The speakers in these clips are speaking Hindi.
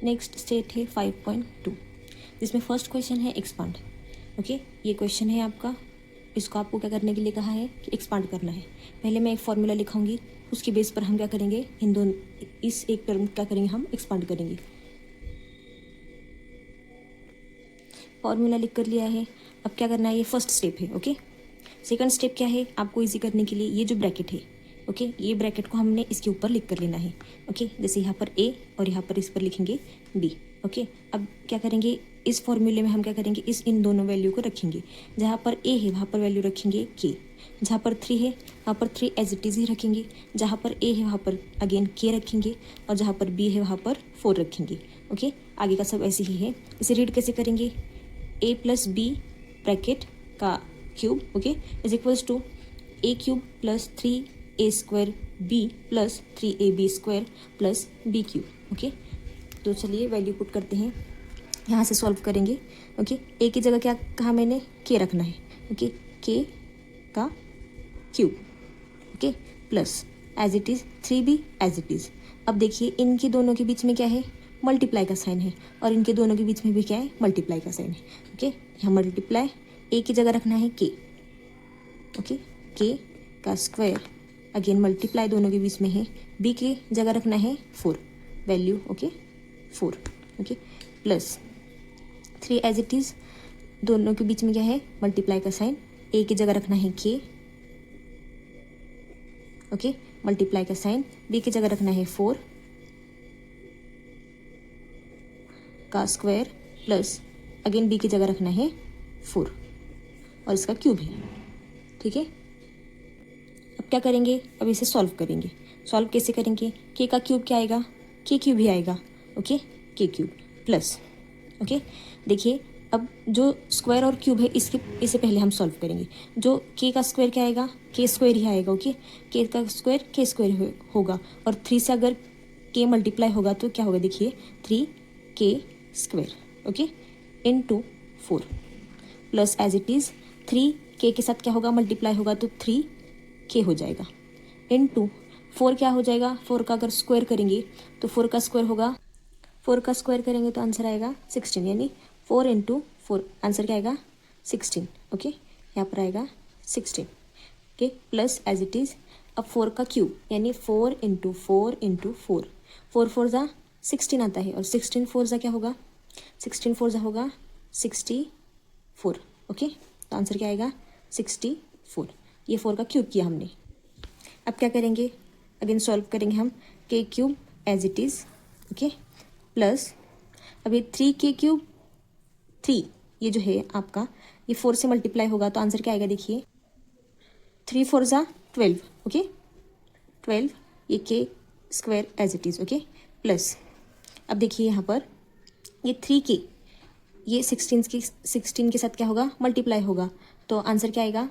नेक्स्ट स्टेप है 5.2, जिसमें फर्स्ट क्वेश्चन है एक्सपांड। ओके, ये क्वेश्चन है आपका, इसको आपको क्या करने के लिए कहा है कि एक्सपांड करना है। पहले मैं एक फॉर्मूला लिखाऊंगी, उसके बेस पर हम क्या करेंगे, इस एक टर्म क्या करेंगे, हम एक्सपांड करेंगे। फॉर्मूला लिख कर लिया है, अब क्या करना है, ये फर्स्ट स्टेप है। ओके, सेकंड स्टेप क्या है, आपको इजी करने के लिए ये जो ब्रैकेट है, ओके, ये ब्रैकेट को हमने इसके ऊपर लिख कर लेना है। ओके, जैसे यहाँ पर ए और यहाँ पर इस पर लिखेंगे बी। ओके, अब क्या करेंगे, इस फॉर्मूले में हम क्या करेंगे, इन दोनों वैल्यू को रखेंगे। जहाँ पर ए है वहाँ पर वैल्यू रखेंगे के, जहाँ पर 3 है वहाँ पर 3 एज इट इज़ ही रखेंगे, जहाँ पर ए है वहाँ पर अगेन के रखेंगे, और जहाँ पर बी है वहाँ पर 4 रखेंगे। ओके, आगे का सब ऐसे ही है। इसे रीड कैसे करेंगे, ए प्लस बी ब्रैकेट का cube, okay, is equals to a cube plus 3a square b plus 3ab square plus b cube. Okay, तो चलिए वैल्यू पुट करते हैं, यहाँ से सॉल्व करेंगे। ओके, ए की जगह क्या कहा मैंने, के रखना है। ओके, के का cube, okay, plus as it is 3b as it is. अब देखिए इनके दोनों के बीच में क्या है, मल्टीप्लाई का साइन है, और इनके दोनों के बीच में भी क्या है, मल्टीप्लाई का साइन है। ओके, यहाँ मल्टीप्लाई, ए की जगह रखना है के। ओके, के का स्क्वायर अगेन मल्टीप्लाई दोनों के बीच में है, बी की जगह रखना है 4 value. Okay, 4। Okay, plus 3 as it is, दोनों के बीच में क्या है, मल्टीप्लाई का साइन, ए की जगह रखना है के। ओके, मल्टीप्लाई का साइन, बी की जगह रखना है 4 का स्क्वायर प्लस अगेन बी की जगह रखना है 4 और इसका क्यूब है। ठीक है, अब क्या करेंगे, अब इसे सॉल्व करेंगे। सॉल्व कैसे करेंगे, के का क्यूब क्या आएगा, के क्यूब ही आएगा। ओके, के क्यूब प्लस, ओके, देखिए अब जो स्क्वायर और क्यूब है इसे पहले हम सॉल्व करेंगे। जो के का स्क्वायर क्या आएगा, के स्क्वायर ही आएगा। ओके, के का स्क्वायर के स्क्वायर होगा, और 3 से अगर के मल्टीप्लाई होगा तो क्या होगा, देखिए 3k square, okay, into 4 plus as it is 3k के साथ क्या होगा, मल्टीप्लाई होगा तो 3k हो जाएगा, इनटू 4 क्या हो जाएगा, 4 का अगर स्क्वायर करेंगे तो 4 का स्क्वायर होगा, 4 का स्क्वायर करेंगे तो आंसर आएगा 16, यानी 4 इंटू 4 आंसर क्या आएगा 16। ओके, यहाँ पर आएगा 16। Okay, plus as it is अब 4 का क्यूब यानी 4 इंटू 4 इंटू 4, 4 4 जा 16 आता है, और 16 4 जा क्या होगा, 16 4 जा होगा 64। ओके, तो आंसर क्या आएगा 64। ये 4 का क्यूब किया हमने। अब क्या करेंगे, अगेन सॉल्व करेंगे हम, k cube as it is, okay, plus अब ये 3k क्यूब 3, ये जो है आपका ये 4 से मल्टीप्लाई होगा तो आंसर क्या आएगा, देखिए 3 4 जा 12। ओके, 12, ये k square as it is. Okay, plus अब देखिए यहाँ पर ये 3k ये 16 के साथ क्या होगा, मल्टीप्लाई होगा, तो आंसर क्या आएगा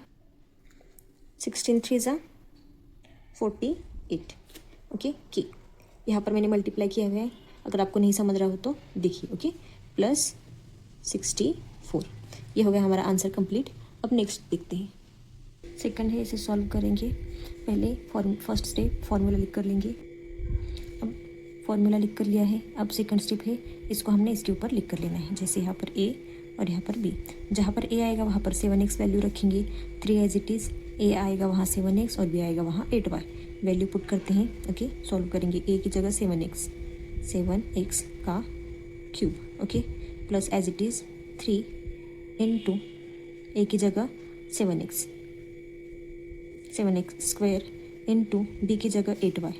16 3 जा 48। ओके, के यहाँ पर मैंने मल्टीप्लाई किया हुआ है, अगर आपको नहीं समझ रहा हो तो देखिए। ओके, प्लस 64, ये हो गया हमारा आंसर कंप्लीट। अब नेक्स्ट देखते हैं, सेकंड है, इसे सॉल्व करेंगे। पहले फर्स्ट स्टेप फॉर्मूला लिख कर लेंगे। अब फॉर्मूला लिख कर लिया है, अब सेकंड स्टेप है, इसको हमने इसके ऊपर लिख कर लेना है। जैसे यहाँ पर ए और यहाँ पर बी, जहाँ पर ए आएगा वहाँ पर 7x वैल्यू रखेंगे, 3 एज इट इज़, ए आएगा वहाँ 7x और बी आएगा वहाँ 8y, वैल्यू पुट करते हैं। ओके, सॉल्व करेंगे, ए की जगह 7x का cube, okay, plus as it is 3 into A की जगह 7x स्क्वायर इंटू बी की जगह 8y,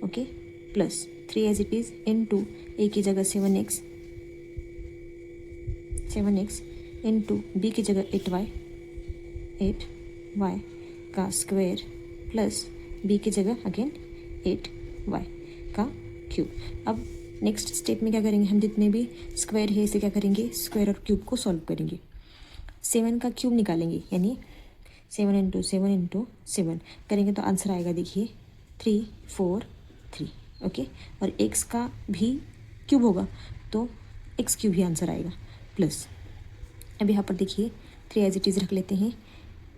okay, plus 3 as it is into A की जगह 7x इंटू बी की जगह 8y का स्क्वायर प्लस बी की जगह अगेन 8y का क्यूब। अब नेक्स्ट स्टेप में क्या करेंगे, हम जितने भी स्क्वायर है इसे क्या करेंगे, स्क्वायर और क्यूब को सॉल्व करेंगे। 7 का क्यूब निकालेंगे, यानी 7 इंटू 7 करेंगे तो आंसर आएगा, देखिए 3 4 3। ओके, और x का भी क्यूब होगा तो x क्यूब ही आंसर आएगा, प्लस अब यहाँ पर देखिए 3 एज इट इज़ रख लेते हैं,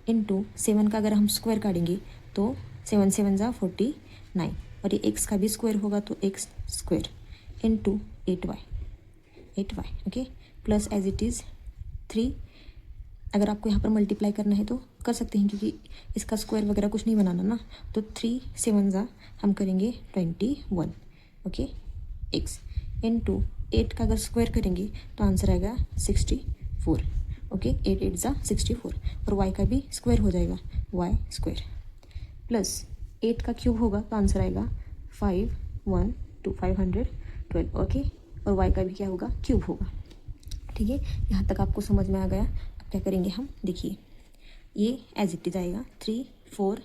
इंटू 7 का अगर हम स्क्वायर काटेंगे तो 7 7 जा 49, और ये x का भी स्क्वायर होगा तो x square into 8y okay, plus as it is 3। अगर आपको यहाँ पर मल्टीप्लाई करना है तो कर सकते हैं, क्योंकि इसका स्क्वायर वगैरह कुछ नहीं बनाना ना। तो 3 7 हम करेंगे 21 ओके, x इंटू 8 का अगर स्क्वायर करेंगे तो आंसर आएगा 64 ओके, 8 8 64। और y का भी स्क्वायर हो जाएगा, y स्क्वायर प्लस 8 का क्यूब होगा तो आंसर आएगा 512 ओके, और y का भी क्या होगा, क्यूब होगा। ठीक है, यहाँ तक आपको समझ में आ गया। अब क्या करेंगे हम, देखिए ये एज इट इज आएगा 3 4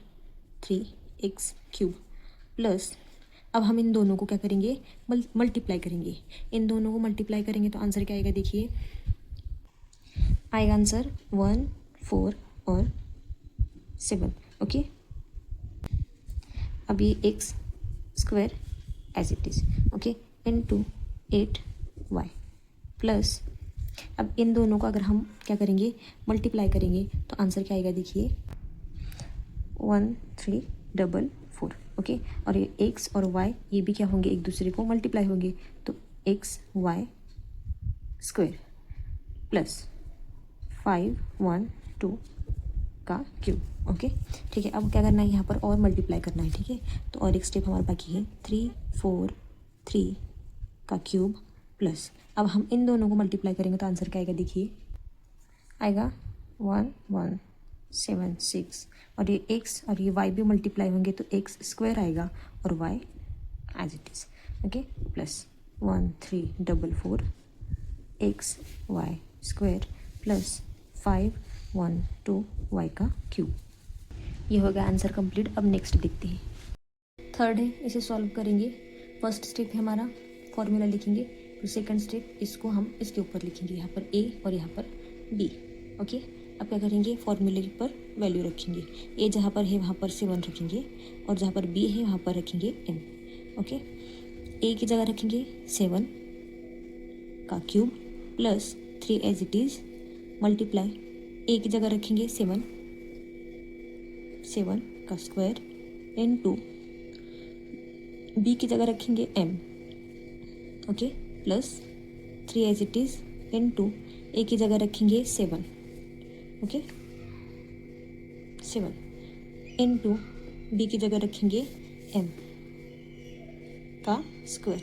3 x क्यूब प्लस, अब हम इन दोनों को क्या करेंगे, मल्टीप्लाई करेंगे। इन दोनों को मल्टीप्लाई करेंगे तो आंसर क्या आएगा, देखिए आएगा आंसर 1 4 और 7 ओके। अब ये x square as it is okay into 8y plus, अब इन दोनों को अगर हम क्या करेंगे, मल्टीप्लाई करेंगे तो आंसर क्या आएगा, देखिए 1344 ओके। और ये x और y ये भी क्या होंगे, एक दूसरे को मल्टीप्लाई होंगे, तो x y स्क्वायर प्लस 512 का क्यूब ओके। ठीक है, अब क्या करना है, यहाँ पर और मल्टीप्लाई करना है। ठीक है, तो और एक स्टेप हमारे बाकी है, 3 4 3 का क्यूब प्लस, अब हम इन दोनों को मल्टीप्लाई करेंगे तो आंसर क्या आएगा, देखिए आएगा 1176। और ये x और ये y भी मल्टीप्लाई होंगे तो x स्क्वायर आएगा और y as it is okay, plus 1344 x y square plus 512 y का क्यूब। ये हो गया आंसर कंप्लीट। अब नेक्स्ट देखते हैं, थर्ड है, इसे सॉल्व करेंगे। फर्स्ट स्टेप है हमारा फॉर्मूला लिखेंगे, फिर सेकंड स्टेप इसको हम इसके ऊपर लिखेंगे, यहाँ पर a और यहाँ पर b ओके। अब क्या करेंगे, फॉर्मूले पर वैल्यू रखेंगे, a जहाँ पर है वहाँ पर 7 रखेंगे और जहाँ पर b है वहाँ पर रखेंगे m ओके। a की जगह रखेंगे 7 का cube plus 3 as it is multiply, a की जगह रखेंगे 7 का स्क्वायर इनटू b की जगह रखेंगे m okay plus 3 as it is into a की जगह रखेंगे 7 ओके 7 इनटू b की जगह रखेंगे m का स्क्वायर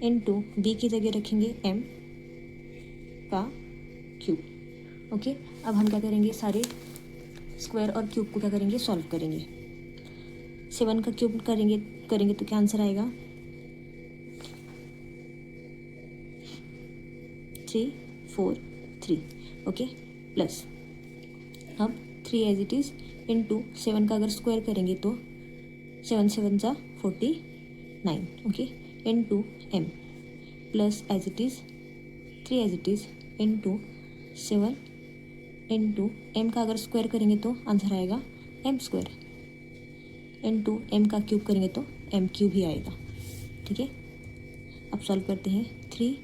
इनटू b की जगह रखेंगे m का क्यूब ओके। अब हम क्या करेंगे, सारे स्क्वायर और क्यूब को क्या करेंगे, सॉल्व करेंगे। 7 का क्यूब करेंगे तो क्या आंसर आएगा, 343 ओके प्लस, अब 3 एज इट इज़ इंटू 7 का अगर स्क्वायर करेंगे तो 7 7 49 okay into m plus as it is 3 as it is into 7 into m का अगर स्क्वायर करेंगे तो आंसर आएगा m स्क्वायर इनटू m का क्यूब करेंगे तो m क्यूब ही आएगा। ठीक है, अब सॉल्व करते हैं 3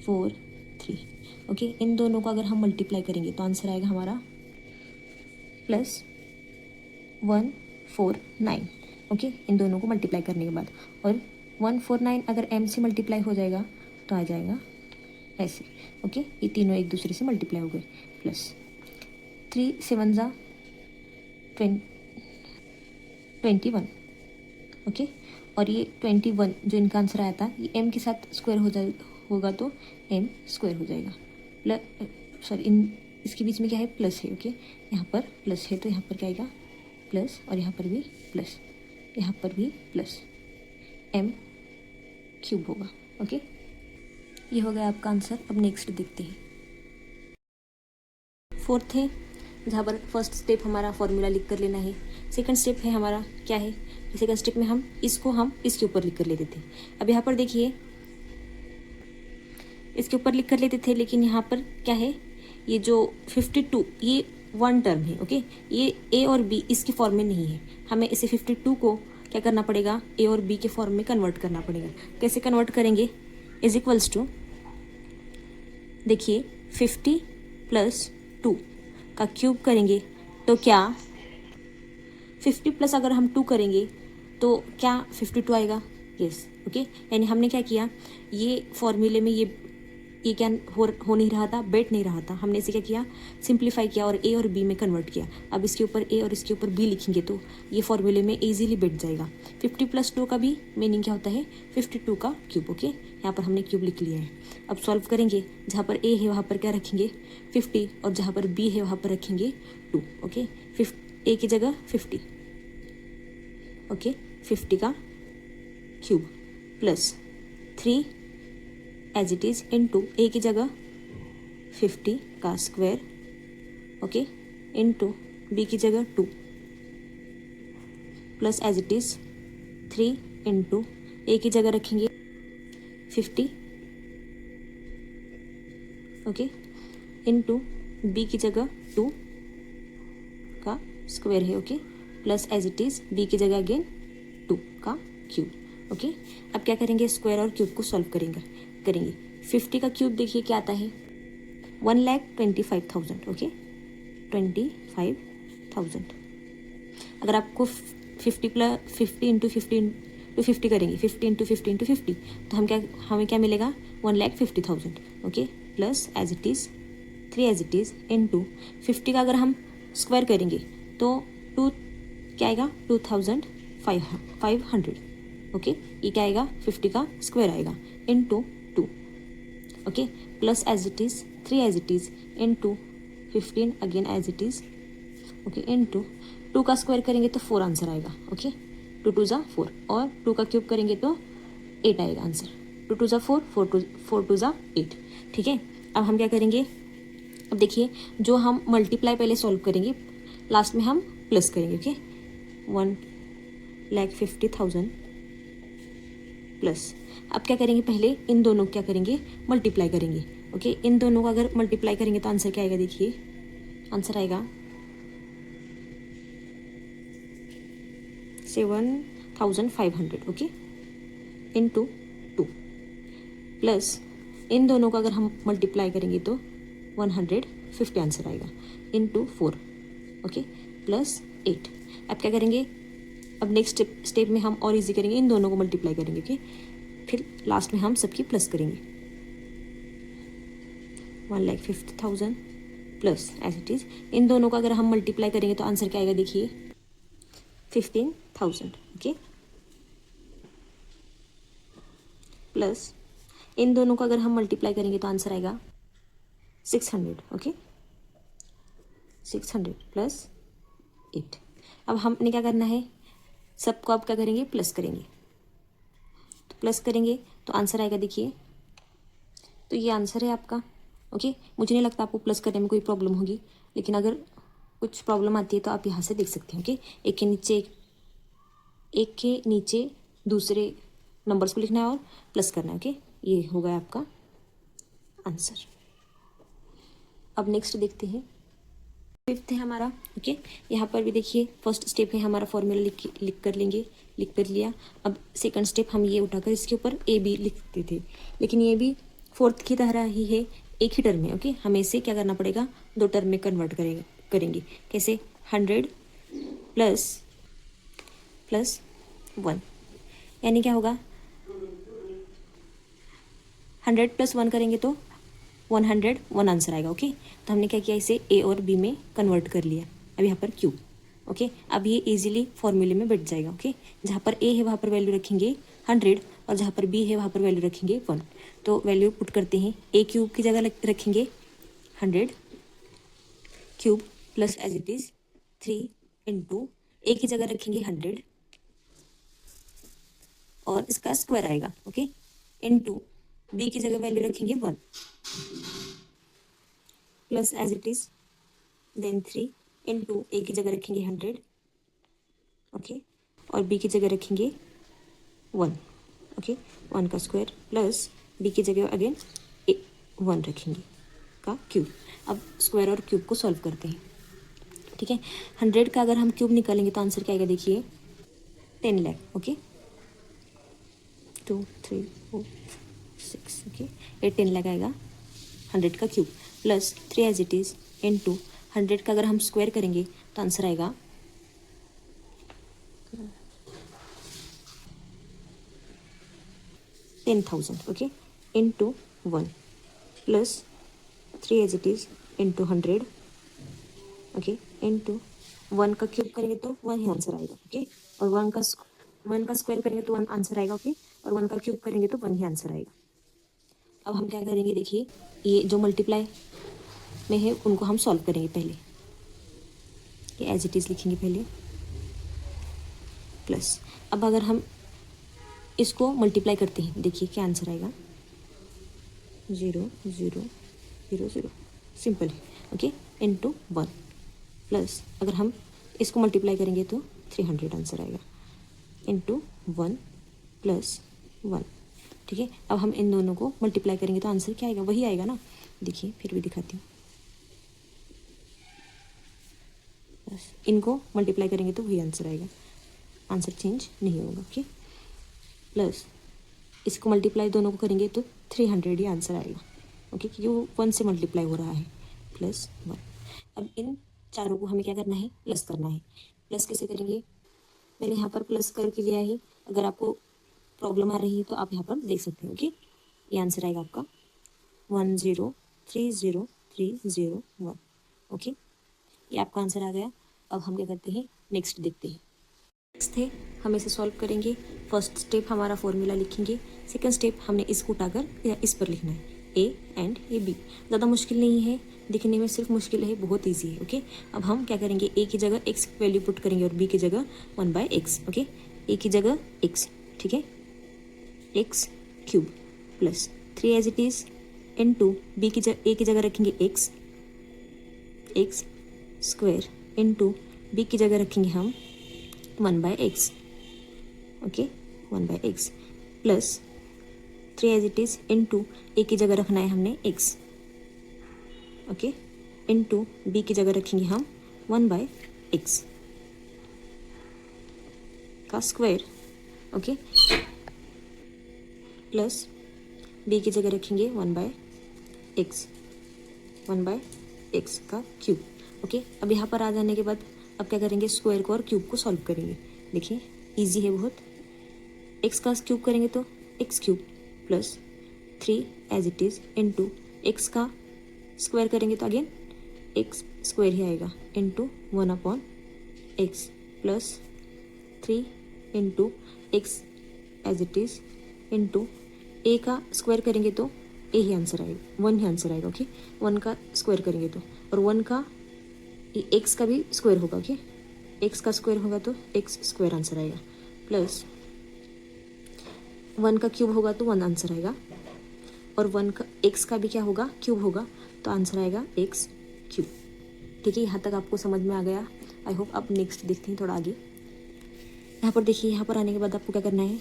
4 3 ओके। इन दोनों को अगर हम मल्टीप्लाई करेंगे तो आंसर आएगा हमारा प्लस 149 ओके, इन दोनों को मल्टीप्लाई करने के बाद। और 149 अगर m से मल्टीप्लाई हो जाएगा तो आ जाएगा ऐसे ओके, ये तीनों एक दूसरे से मल्टीप्लाई हो गए प्लस 3 7 21 ओके। और ये 21 जो इनका आंसर आया था ये m के साथ स्क्वायर होगा तो m स्क्वायर हो जाएगा प्लस, सॉरी इसके बीच में क्या है, प्लस है ओके। यहाँ पर प्लस है तो यहाँ पर क्या आएगा प्लस, और यहाँ पर भी प्लस, यहाँ पर भी प्लस, m क्यूब होगा ओके। ये हो गया आपका आंसर। अब नेक्स्ट देखते हैं, फोर्थ है जहाँ पर फर्स्ट स्टेप हमारा फॉर्मूला लिख कर लेना है। सेकंड स्टेप है हमारा क्या है, सेकंड स्टेप में हम इसके ऊपर लिख कर लेते थे। अब यहाँ पर देखिए इसके ऊपर लिख कर लेते थे, लेकिन यहाँ पर क्या है, ये जो 52 ये वन टर्म है ओके, ये a और b इसके फॉर्म में नहीं है। हमें इसे 52 को क्या करना पड़ेगा, a और b के फॉर्म में कन्वर्ट करना पड़ेगा। कैसे कन्वर्ट करेंगे, इज इक्वल्स टू, देखिए 50 प्लस 2 का क्यूब करेंगे तो क्या 50 प्लस अगर हम 2 करेंगे तो क्या 52 आएगा? Yes, okay. यानी हमने क्या किया, ये फॉर्मूले में ये क्या हो नहीं रहा था, बैठ नहीं रहा था। हमने इसे क्या किया, सिंप्लीफाई किया और ए और बी में कन्वर्ट किया। अब इसके ऊपर ए और इसके ऊपर बी लिखेंगे तो ये फॉर्मूले में इजीली बैठ जाएगा। 50 + 2 का भी मीनिंग क्या होता है, 52 का क्यूब। ओके, यहाँ पर हमने क्यूब लिख लिया है। अब सॉल्व करेंगे, जहाँ पर ए है वहाँ पर क्या रखेंगे 50 और जहाँ पर बी है वहाँ पर रखेंगे 2। ओके, ए की जगह 50, ओके, 50 का cube plus 3 as it is into A की जगह 50 का स्क्वायर, ओके, इनटू बी की जगह 2 plus as it is 3 into A की जगह रखेंगे 50, ओके, इनटू बी की जगह 2 का स्क्वायर है, okay, plus as it is b की जगह अगेन 2 का क्यूब। ओके, अब क्या करेंगे, स्क्वायर और क्यूब को सॉल्व करेंगे। 50 का क्यूब देखिए क्या आता है, 1,25,000। ओके, 25,000। अगर आपको 50 इंटू 50 करेंगे, 50 इंटू 50 तो हमें क्या मिलेगा, 1,50,000। Okay, plus as it is 3 as it is into 50 का अगर हम स्क्वायर करेंगे तो 2 क्या आएगा, 2,500। ओके, ये क्या आएगा, 50 का स्क्वायर आएगा into 2। Okay, plus as it is 3 as it is into 15 again as it is, okay, into 2 का स्क्वायर करेंगे तो 4 आंसर आएगा। ओके, 2 2 ज़ा 4 और 2 का क्यूब करेंगे तो 8 आएगा आंसर। 2 2 ज़ा 4, 4 2 ज़ा 8। ठीक है, अब हम क्या करेंगे, अब देखिए जो हम मल्टीप्लाई पहले सॉल्व करेंगे, लास्ट में हम प्लस करेंगे। ओके, 1,50,000 प्लस, अब क्या करेंगे, पहले इन दोनों क्या करेंगे, मल्टीप्लाई करेंगे। ओके, इन दोनों को अगर मल्टीप्लाई करेंगे तो आंसर क्या आएगा, देखिए आंसर आएगा 7,500। ओके, इनटू 2 प्लस इन दोनों को अगर हम मल्टीप्लाई करेंगे तो 150 आंसर आएगा इनटू 4। Okay, plus 8। अब क्या करेंगे, अब नेक्स्ट स्टेप में हम और इजी करेंगे, इन दोनों को मल्टीप्लाई करेंगे। ओके, फिर लास्ट में हम सबकी प्लस करेंगे। 1,50,000 प्लस एज इट इज़, इन दोनों को अगर हम मल्टीप्लाई करेंगे तो आंसर क्या आएगा, देखिए 15,000। ओके, प्लस इन दोनों को अगर हम मल्टीप्लाई करेंगे तो आंसर आएगा 600। Okay, 600 plus 8। अब हमने क्या करना है, सबको अब क्या करेंगे, प्लस करेंगे। तो प्लस करेंगे तो आंसर आएगा, देखिए तो ये आंसर है आपका। ओके, मुझे नहीं लगता आपको प्लस करने में कोई प्रॉब्लम होगी, लेकिन अगर कुछ प्रॉब्लम आती है तो आप यहाँ से देख सकते हैं। ओके, एक के नीचे दूसरे नंबर्स को लिखना है और प्लस करना है। ओके, ये हो गया आपका आंसर। अब नेक्स्ट देखते हैं, 5th है हमारा। ओके, यहाँ पर भी देखिए फर्स्ट स्टेप है हमारा, फॉर्मूला लिख कर लिया। अब सेकंड स्टेप हम ये उठाकर इसके ऊपर ए बी लिखते थे, लेकिन ये भी 4th की तरह ही है, एक ही टर्म में। ओके, हमें इसे क्या करना पड़ेगा, 2 टर्म में कन्वर्ट करेंगे। कैसे, 100 प्लस 1, यानी क्या होगा, 100 + 1 करेंगे तो 101 आंसर आएगा। ओके, तो हमने क्या किया, इसे ए और बी में कन्वर्ट कर लिया। अब यहाँ पर क्यूब। ओके, अब ये इजीली फॉर्मूले में बैठ जाएगा। ओके, जहाँ पर ए है वहाँ पर वैल्यू रखेंगे 100 और जहाँ पर बी है वहाँ पर वैल्यू रखेंगे 1। तो वैल्यू पुट करते हैं, ए क्यूब की जगह रखेंगे 100 cube plus as it is 3 into A की जगह रखेंगे 100 और इसका स्क्वायर आएगा। ओके, इनटू बी की जगह वैल्यू रखेंगे 1 plus as it is then 3 into A की जगह रखेंगे 100। ओके, और बी की जगह रखेंगे 1। ओके, 1 का स्क्वायर प्लस बी की जगह अगेन 1 रखेंगे का क्यूब। अब स्क्वायर और क्यूब को सॉल्व करते हैं। ठीक है, 100 का अगर हम क्यूब निकालेंगे तो आंसर क्या आएगा, देखिए 10 लाख। ओके, 2 3 4 6। ओके, ये 10 लाख आएगा 100 का cube plus 3 as it is into 100 का अगर हम स्क्वायर करेंगे तो आंसर आएगा 10,000 ओके इंटू 1 प्लस 3 as it is into 100 okay into 1 का क्यूब करेंगे तो 1 ही आंसर आएगा ओके और 1 का स्क्वायर करेंगे तो 1 आंसर आएगा ओके और 1 का क्यूब करेंगे तो 1 ही आंसर आएगा। अब हम क्या करेंगे देखिए ये जो मल्टीप्लाई में है उनको हम सॉल्व करेंगे पहले। ये एज इट इज़ लिखेंगे पहले प्लस अब अगर हम इसको मल्टीप्लाई करते हैं देखिए क्या आंसर आएगा 0 0 0 0 सिंपल है ओके इंटू 1 प्लस अगर हम इसको मल्टीप्लाई करेंगे तो 300 आंसर आएगा इंटू 1 प्लस 1 ठीक है। अब हम इन दोनों को मल्टीप्लाई करेंगे तो आंसर क्या आएगा वही आएगा ना। देखिए फिर भी दिखाती हूँ बस इनको मल्टीप्लाई करेंगे तो वही आंसर आएगा आंसर चेंज नहीं होगा ओके प्लस इसको मल्टीप्लाई दोनों को करेंगे तो 300 ही आंसर आएगा ओके क्योंकि वो 1 से मल्टीप्लाई हो रहा है प्लस 1। अब इन चारों को हमें क्या करना है प्लस करना है। प्लस कैसे करेंगे मैंने यहाँ पर प्लस करके लिया है अगर आपको प्रॉब्लम आ रही है तो आप यहाँ पर देख सकते हैं ओके। ये आंसर आएगा आपका 1030301 ओके ये आपका आंसर आ गया। अब हम क्या करते हैं नेक्स्ट देखते हैं। नेक्स्ट है हम इसे सॉल्व करेंगे। फर्स्ट स्टेप हमारा फॉर्मूला लिखेंगे। सेकंड स्टेप हमने इसको उठाकर या इस पर लिखना है ए एंड ए बी। ज़्यादा मुश्किल नहीं है दिखने में सिर्फ मुश्किल है बहुत ईजी है ओके। अब हम क्या करेंगे ए की जगह एक्स वैल्यू पुट करेंगे और बी की जगह 1/x ओके। ए की जगह x ठीक है x cube plus 3 as it is into B की जगह ए की जगह रखेंगे एक्स स्क्वायर इंटू बी की जगह रखेंगे हम 1/x okay 1/x plus 3 as it is into A की जगह रखना है हमने x ओके इंटू बी की जगह रखेंगे हम 1/x का स्क्वायर ओके प्लस बी की जगह रखेंगे 1/x का क्यूब ओके। अब यहाँ पर आ जाने के बाद अब क्या करेंगे स्क्वायर को और क्यूब को सॉल्व करेंगे। देखिए इजी है बहुत। x का क्यूब करेंगे तो x cube plus 3 as it is into X का स्क्वायर करेंगे तो अगेन x स्क्वायर ही आएगा into 1/x plus 3 into X as it is into A का स्क्वायर करेंगे तो ए ही आंसर आएगा 1 ही आंसर आएगा ओके। 1 का स्क्वायर करेंगे तो और 1 का एक्स का भी स्क्वायर होगा ओके। एक्स का स्क्वायर होगा तो एक्स स्क्वायर आंसर आएगा प्लस 1 का क्यूब होगा तो 1 आंसर आएगा और 1 का एक्स का भी क्या होगा क्यूब होगा तो आंसर आएगा एक्स क्यूब। ठीक है यहाँ तक आपको समझ में आ गया आई होप। अब नेक्स्ट देखते हैं थोड़ा आगे। यहाँ पर देखिए यहाँ पर आने के बाद आपको क्या करना है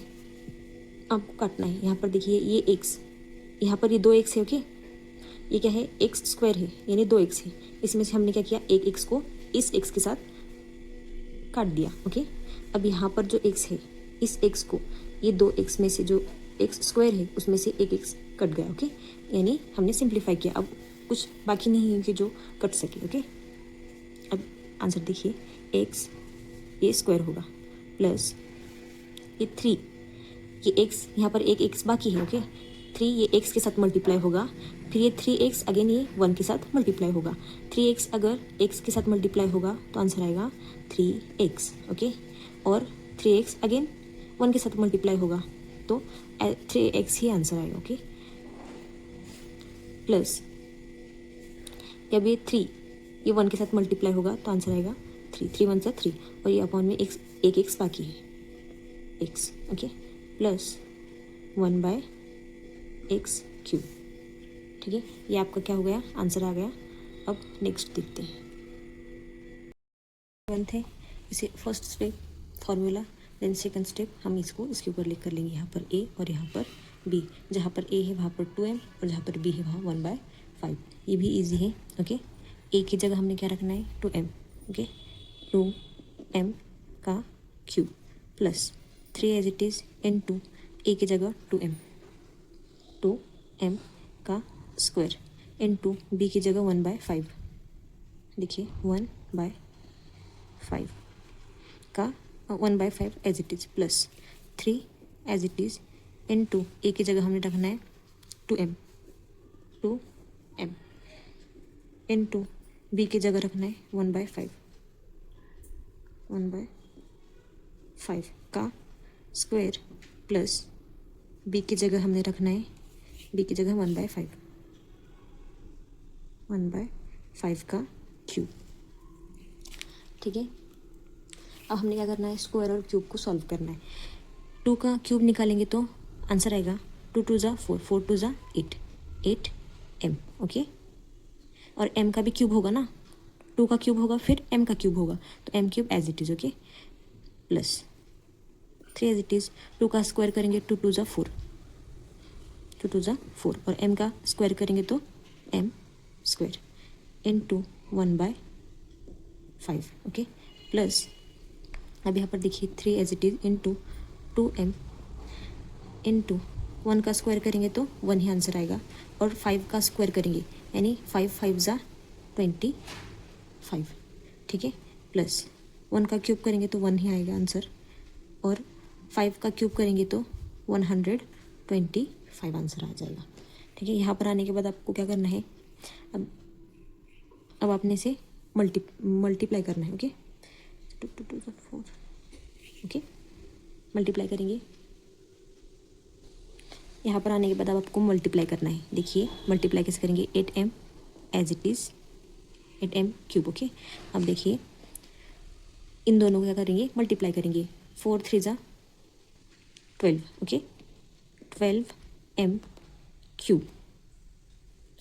आपको काटना है। यहाँ पर देखिए ये एक्स यहाँ पर ये 2x है ओके। ये क्या है एक्स स्क्वायर है यानी 2x है। इसमें से हमने क्या किया एक एक्स को इस एक्स के साथ काट दिया ओके। अब यहाँ पर जो x है इस x को ये 2x में से जो x स्क्वायर है उसमें से एक x कट गया ओके यानी हमने सिंप्लीफाई किया। अब कुछ बाकी नहीं है कि जो कट सके ओके। अब आंसर देखिए x ये स्क्वायर होगा प्लस ये 3 ये x यहाँ पर एक x बाकी है ओके। 3 ये x के साथ मल्टीप्लाई होगा फिर ये 3x अगेन ये 1 के साथ मल्टीप्लाई होगा। 3x अगर x के साथ मल्टीप्लाई होगा तो आंसर आएगा 3x ओके और 3x अगेन 1 के साथ मल्टीप्लाई होगा तो 3x ही आंसर आएगा ओके। प्लस जब ये 3 ये 1 के साथ मल्टीप्लाई होगा तो आंसर आएगा 3 1 सा 3 और ये अपॉन में एक x बाकी है x okay plus 1/x cube. ठीक है ये आपका क्या हो गया आंसर आ गया। अब नेक्स्ट देखते हैं। वन थे इसे first step formula then second step हम इसको इसके ऊपर लिख कर लेंगे। यहाँ पर a और यहाँ पर b। जहाँ पर a है वहाँ पर 2m और जहाँ पर b है वहाँ 1/5। ये भी इजी है ओके। a की जगह हमने क्या रखना है 2m ओके 2m का cube plus 3 as it is into a की जगह 2m का स्क्वायर इनटू b की जगह 1/5। देखिए 1/5 का 1/5 as it is plus 3 as it is into A की जगह हमने रखना है 2m, 2m इनटू बी की जगह रखना है 1/5, 1/5 का स्क्वायर प्लस बी की जगह हमने रखना है, बी की जगह 1/5, 1/5 का क्यूब। ठीक है, अब हमने क्या करना है, स्क्वायर और क्यूब को सॉल्व करना है। 2 का क्यूब निकालेंगे तो आंसर आएगा 2 2 ज़ा 4, 4 2 ज़ा 8, 8m। ओके, और m का भी क्यूब होगा ना, 2 का क्यूब होगा फिर m का क्यूब होगा, तो m cube as it is. Okay, plus 3 as it is. 2 का स्क्वायर करेंगे 2 2 ज़ा 4, 2 2 ज़ा 4, और m का स्क्वायर करेंगे तो m square into 1/5। Okay, plus अब यहाँ पर देखिए 3 as it is into 2m into 1 का स्क्वायर करेंगे तो 1 ही आंसर आएगा, और 5 का स्क्वायर करेंगे यानी 5 5 ज़ा 25। ठीक है, प्लस 1 का क्यूब करेंगे तो 1 ही आएगा आंसर, और 5 का क्यूब करेंगे तो 125 आंसर आ जाएगा। ठीक है, यहाँ पर आने के बाद आपको क्या करना है, अब आपने से मल्टीप्लाई करना है। ओके, 2 2 2 4, ओके, मल्टीप्लाई करेंगे। यहाँ पर आने के बाद अब आपको मल्टीप्लाई करना है। देखिए मल्टीप्लाई कैसे करेंगे, 8m as it is, 8m cube. Okay, अब देखिए इन दोनों को क्या करेंगे, मल्टीप्लाई करेंगे। 4 3 ज़ा 12, okay, 12m cube.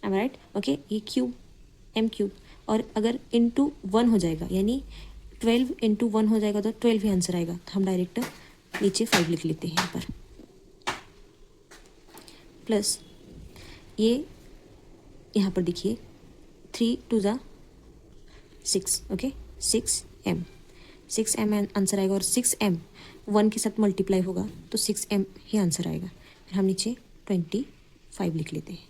M right? Okay, ये क्यूब m क्यूब, और अगर इंटू 1 हो जाएगा यानी 12 इंटू 1 हो जाएगा तो 12 ही आंसर आएगा, तो हम डायरेक्ट नीचे 5 लिख लेते हैं यहाँ पर, प्लस ये यहाँ पर देखिए 3 2 ज़ा 6, ओके, 6m, 6m आंसर आएगा, और 6m 1 के साथ मल्टीप्लाई होगा तो 6m ही आंसर आएगा। फिर हम नीचे 25 लिख लेते हैं,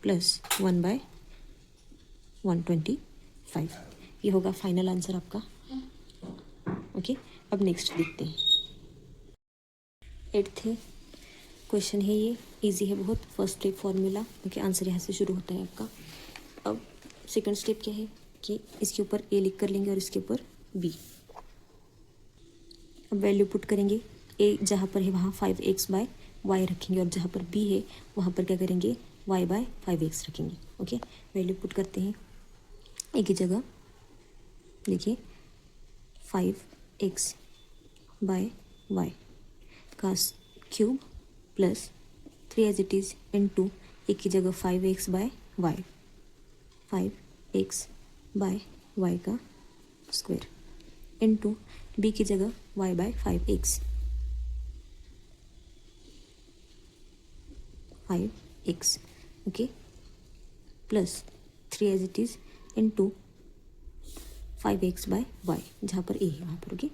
प्लस 1/125, ये होगा फाइनल आंसर आपका। ओके, अब नेक्स्ट देखते हैं। 8th क्वेश्चन है, ये इजी है बहुत, first step formula. Okay, answer यहाँ से शुरू होता है आपका। अब सेकंड स्टेप क्या है कि इसके ऊपर a लिख कर लेंगे और इसके ऊपर b। अब वैल्यू पुट करेंगे, a जहाँ पर है वहाँ 5x/y रखेंगे, और जहाँ पर b है वहाँ पर क्या करेंगे, y/5x रखेंगे। ओके, वैल्यू पुट करते हैं। a की जगह देखिए 5x/y का cube plus 3 as it is into एक की जगह 5x/y, 5x/y का स्क्वायर इनटू b की जगह y/5x, 5x। Okay, plus 3 as it is into 5x/y जहाँ पर a है वहाँ पर। Okay,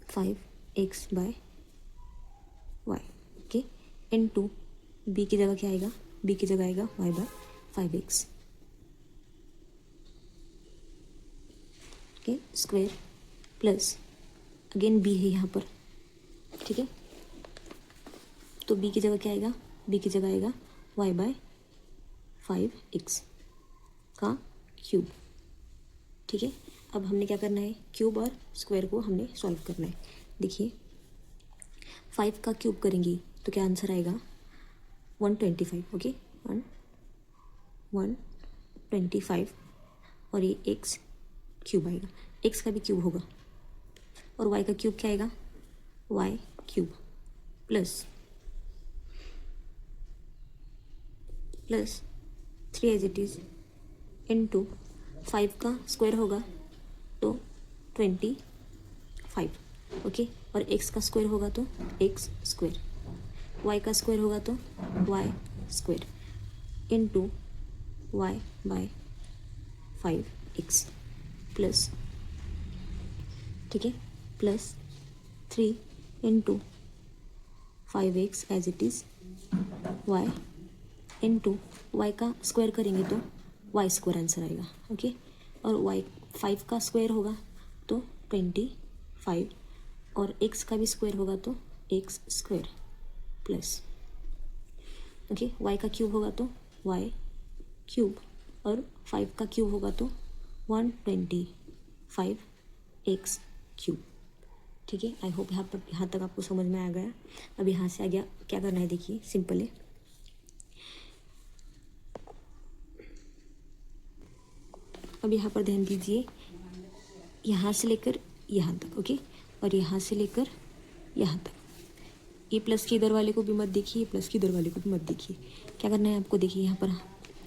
5x/y, okay, into b की जगह क्या आएगा, b की जगह आएगा y/5x, okay, square plus again b है यहाँ पर। ठीक है, तो b की जगह क्या आएगा, b की जगह आएगा y/5x का क्यूब। ठीक है, अब हमने क्या करना है, क्यूब और स्क्वायर को हमने सॉल्व करना है। देखिए 5 का क्यूब करेंगे तो क्या आंसर आएगा, 125। ओके, 125, और ये x क्यूब आएगा, x का भी क्यूब होगा, और y का क्यूब क्या आएगा, y cube plus 3 as it is into 5 का स्क्वायर होगा तो 25। ओके, और x का स्क्वायर होगा तो x स्क्वायर, y का स्क्वायर होगा तो y square into y/5x plus, ठीक है, plus 3 into 5x as it is y into y का स्क्वायर करेंगे तो y स्क्वायर आंसर आएगा। ओके, और y 5 का स्क्वायर होगा तो 25, और x का भी स्क्वायर होगा तो x square plus okay y का क्यूब होगा तो वाई क्यूब और 5 का क्यूब होगा तो 125 क्यूब। ठीक है, आई होप यहाँ तक आपको समझ में आ गया। अब यहाँ से आ गया क्या करना है, देखिए सिंपल है। अब यहाँ पर ध्यान दीजिए, यहाँ से लेकर यहाँ तक ओके, और यहाँ से लेकर यहाँ तक। ये प्लस के इधर वाले को भी मत देखिए, प्लस के इधर वाले को भी मत देखिए। क्या करना है आपको, देखिए यहाँ पर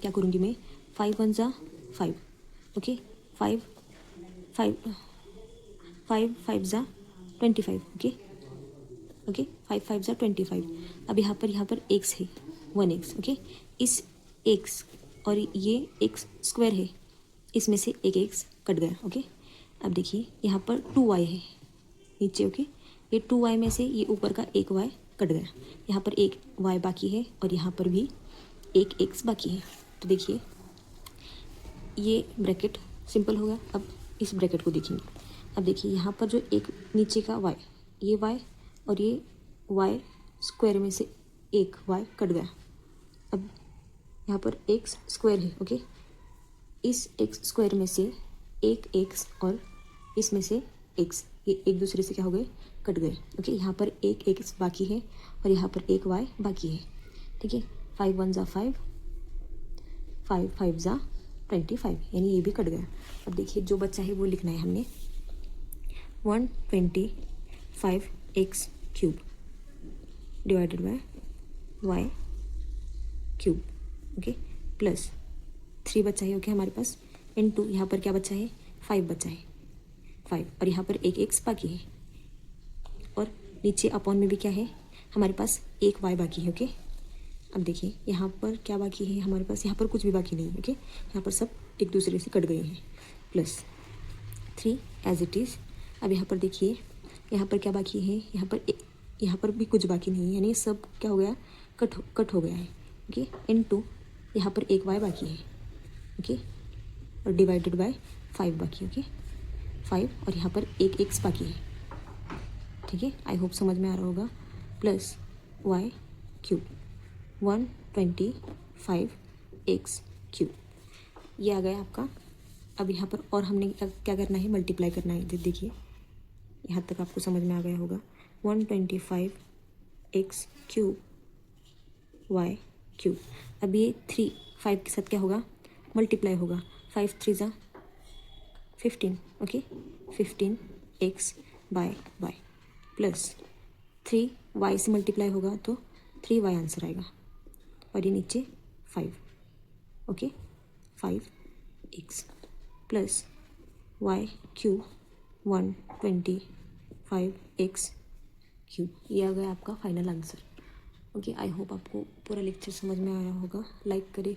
क्या करूँगी मैं, 5 1 जा 5 ओके, 5 5 5 5 जा 25 ओके ओके, 5 5 जा 25। अब यहाँ पर एक्स है 1x ओके, इस एक्स और ये एक्स स्क्वायर है, इसमें से एक एक्स कट गया ओके। अब देखिए यहाँ पर 2y है नीचे ओके, ये 2y में से ये ऊपर का एक y कट गया, यहाँ पर एक y बाकी है और यहाँ पर भी एक x बाकी है। तो देखिए ये ब्रैकेट सिंपल हो गया। अब इस ब्रैकेट को देखेंगे। अब देखिए यहाँ पर जो एक नीचे का y, ये y और ये y स्क्वायर में से एक y कट गया। अब यहाँ पर x स्क्वायर है ओके, इस x स्क्वायर में से एक x और इसमें से x, ये एक दूसरे से क्या हो गए, कट गए ओके। यहाँ पर एक x बाकी है और यहाँ पर एक y बाकी है। ठीक है, 5 1 जा 5 5 5 जा 25, यानी ये भी कट गया। अब देखिए जो बच्चा है वो लिखना है हमने 125x cube divided by y cube okay, plus 3 बचा है ओके हमारे पास, इनटू यहाँ पर क्या बचा है, 5 बचा है 5, और यहाँ पर एक एक्स बाकी है और नीचे अपॉन में भी क्या है हमारे पास, एक y बाकी है ओके। अब देखिए यहाँ पर क्या बाकी है हमारे पास, यहाँ पर कुछ भी बाकी नहीं है ओके, यहाँ पर सब एक दूसरे से कट गए हैं, प्लस 3 एज इट इज़। अब यहाँ पर देखिए यहाँ पर क्या बाकी है, यहाँ पर भी कुछ बाकी नहीं है, यानी सब क्या हो गया, कट हो गया है ओके, इनटू यहाँ पर एक y बाकी है ओके, और डिवाइडेड बाय 5 बाकी ओके, 5 और यहाँ पर एक x बाकी है। ठीक है, आई होप समझ में आ रहा होगा, plus y cube 125x cube, ये आ गया आपका। अब यहाँ पर और हमने क्या करना है, मल्टीप्लाई करना है। देखिए यहाँ तक आपको समझ में आ गया होगा, 125x क्यूब y क्यूब। अब ये 3 5 के साथ क्या होगा, मल्टीप्लाई होगा, 5 3 जा 15 okay, 15x bye y plus 3y से मल्टीप्लाई होगा तो 3y आंसर आएगा, और ये नीचे 5 okay, 5x plus y cube 125x cube, ये आ गया आपका final answer okay. I hope आपको पूरा लेक्चर समझ में आया होगा। लाइक करें,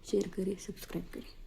शेयर करें, सब्सक्राइब करें।